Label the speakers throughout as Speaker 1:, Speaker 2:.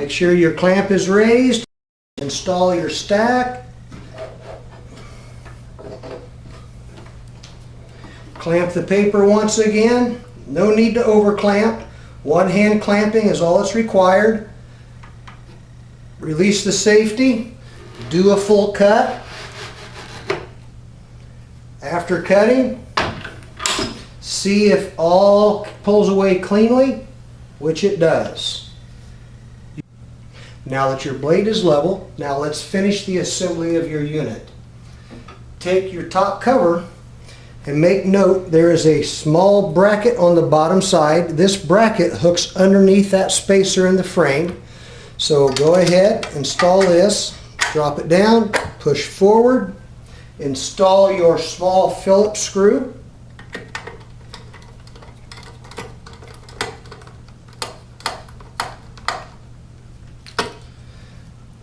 Speaker 1: Make sure your clamp is raised. Install your stack. Clamp the paper once again. No need to over clamp. One hand clamping is all that's required. Release the safety. Do a full cut. After cutting, see if all pulls away cleanly, which it does. Now that your blade is level, now let's finish the assembly of your unit. Take your top cover and make note there is a small bracket on the bottom side. This bracket hooks underneath that spacer in the frame. So go ahead, install this, drop it down, push forward, install your small Phillips screw.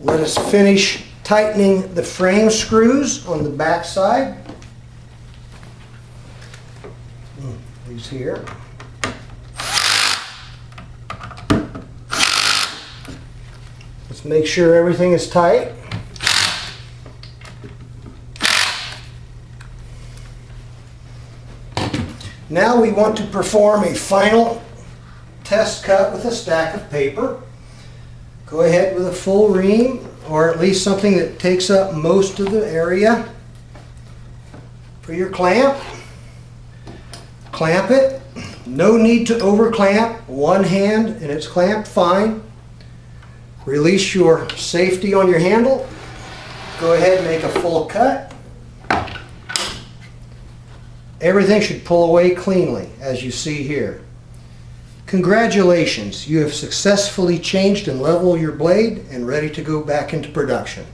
Speaker 1: Let us finish tightening the frame screws on the back side. These here. Let's make sure everything is tight. Now we want to perform a final test cut with a stack of paper. Go ahead with a full ream, or at least something that takes up most of the area for your clamp. Clamp it. No need to over clamp. One hand and it's clamped fine. Release your safety on your handle. Go ahead and make a full cut. Everything should pull away cleanly, as you see here. Congratulations, you have successfully changed and leveled your blade and ready to go back into production.